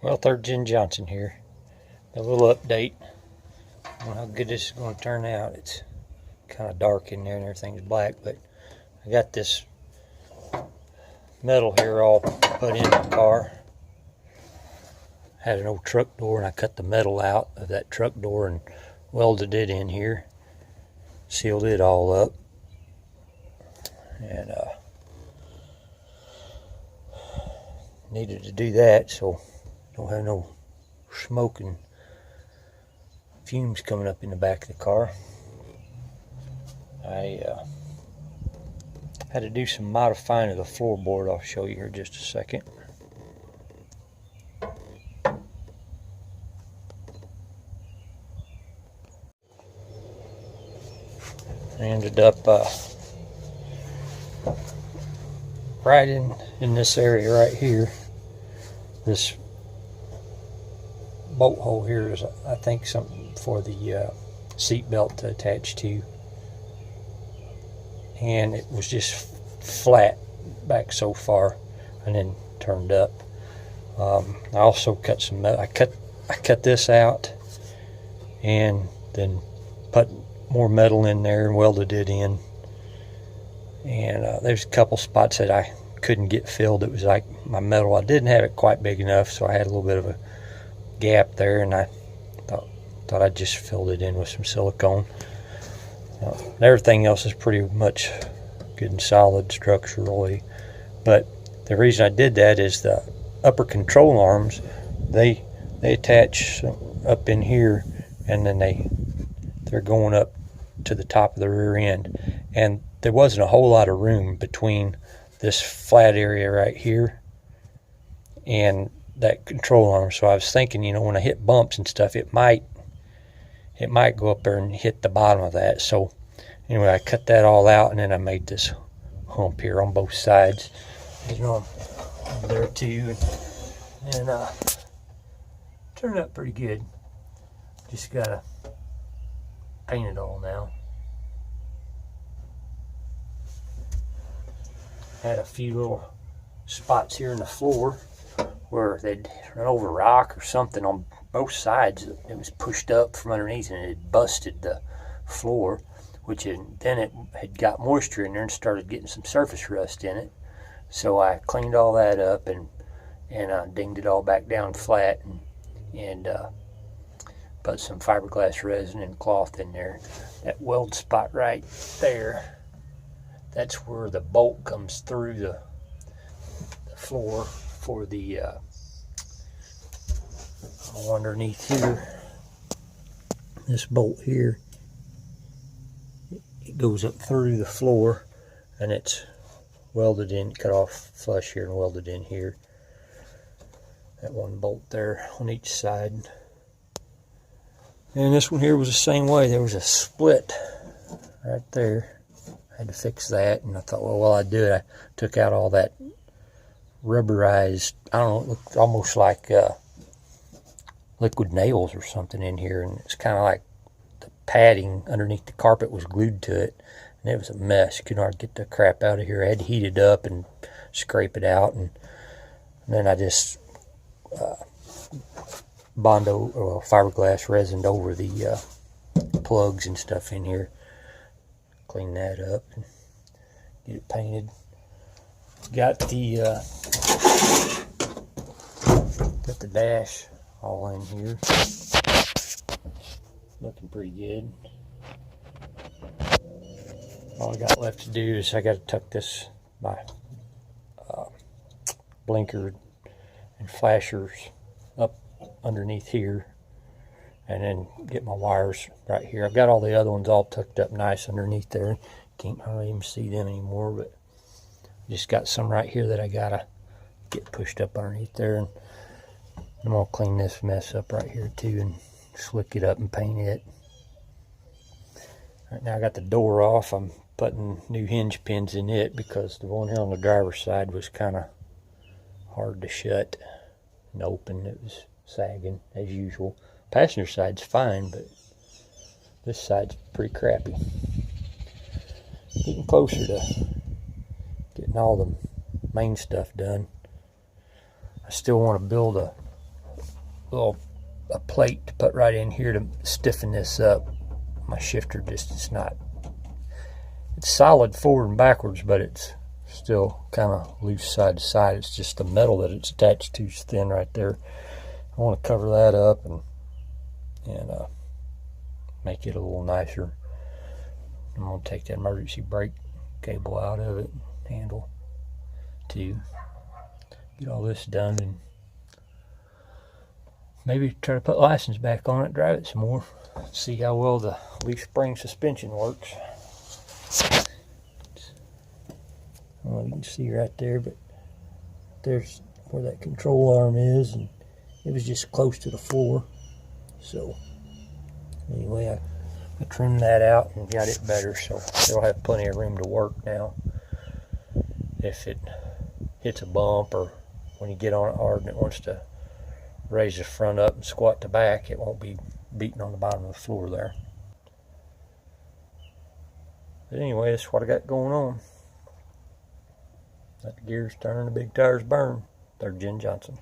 Well, 3rd Gen Johnson here. A little update on how good this is going to turn out. It's kind of dark in there and everything's black, but I got this metal here all put in my car. Had an old truck door and I cut the metal out of that truck door and welded it in here. Sealed it all up. And needed to do that so don't have no smoke and fumes coming up in the back of the car. I had to do some modifying of the floorboard. I'll show you here in just a second. I ended up right in this area right here. This bolt hole here is, I think, something for the seat belt to attach to, and it was just flat back so far and then turned up. I also cut some metal. I cut this out and then put more metal in there and welded it in. And there's a couple spots that I couldn't get filled. It was like my metal, I didn't have it quite big enough, so I had a little bit of a gap there, and I thought I just filled it in with some silicone. Everything else is pretty much good and solid structurally, but the reason I did that is the upper control arms, they attach up in here, and then they're going up to the top of the rear end, and there wasn't a whole lot of room between this flat area right here and that control arm. So I was thinking, when I hit bumps and stuff, it might go up there and hit the bottom of that. So anyway, I cut that all out, and then I made this hump here on both sides. I'm there too, and turned out pretty good. Just gotta paint it all now. Had a few little spots here in the floor where they'd run over rock or something on both sides. It was pushed up from underneath and it busted the floor, then it had got moisture in there and started getting some surface rust in it. So I cleaned all that up and dinged it all back down flat and put some fiberglass resin and cloth in there. That weld spot right there, that's where the bolt comes through the floor for the underneath here. This bolt here, it goes up through the floor and it's welded in, cut off flush here and welded in here. That one bolt there on each side. And this one here was the same way. There was a split right there. I had to fix that, and I thought, well, while I do it, I took out all that rubberized, I don't know, it looked almost like liquid nails or something in here, and it's kind of like the padding underneath the carpet was glued to it, and it was a mess. You couldn't hardly get the crap out of here. I had to heat it up and scrape it out, and then I just fiberglass resined over the plugs and stuff in here. Clean that up and get it painted. Got the dash all in here. Looking pretty good. All I got left to do is I got to tuck my blinker and flashers up underneath here, and then get my wires right here. I've got all the other ones all tucked up nice underneath there. Can't hardly even see them anymore, but just got some right here that I gotta get pushed up underneath there. And I'm gonna clean this mess up right here too and slick it up and paint it. Right now I got the door off. I'm putting new hinge pins in it because the one here on the driver's side was kind of hard to shut and open. It was sagging as usual. Passenger side's fine, but this side's pretty crappy. Getting closer to getting all the main stuff done. I still want to build a a plate to put right in here to stiffen this up. My shifter just is not, it's solid forward and backwards, but it's still kind of loose side to side. It's just the metal that it's attached to is thin right there. I want to cover that up and make it a little nicer. I'm going to take that emergency brake cable out of it, handle, to get all this done, and maybe try to put license back on it, drive it some more, see how well the leaf spring suspension works. I don't know if you can see right there, but there's where that control arm is, and it was just close to the floor. So anyway, I trimmed that out and got it better, so it'll have plenty of room to work now. If it hits a bump, or when you get on it hard and it wants to raise the front up and squat the back, it won't be beating on the bottom of the floor there. But anyway, that's what I got going on. Let the gears turn, the big tires burn. 3rd Gen Johnson.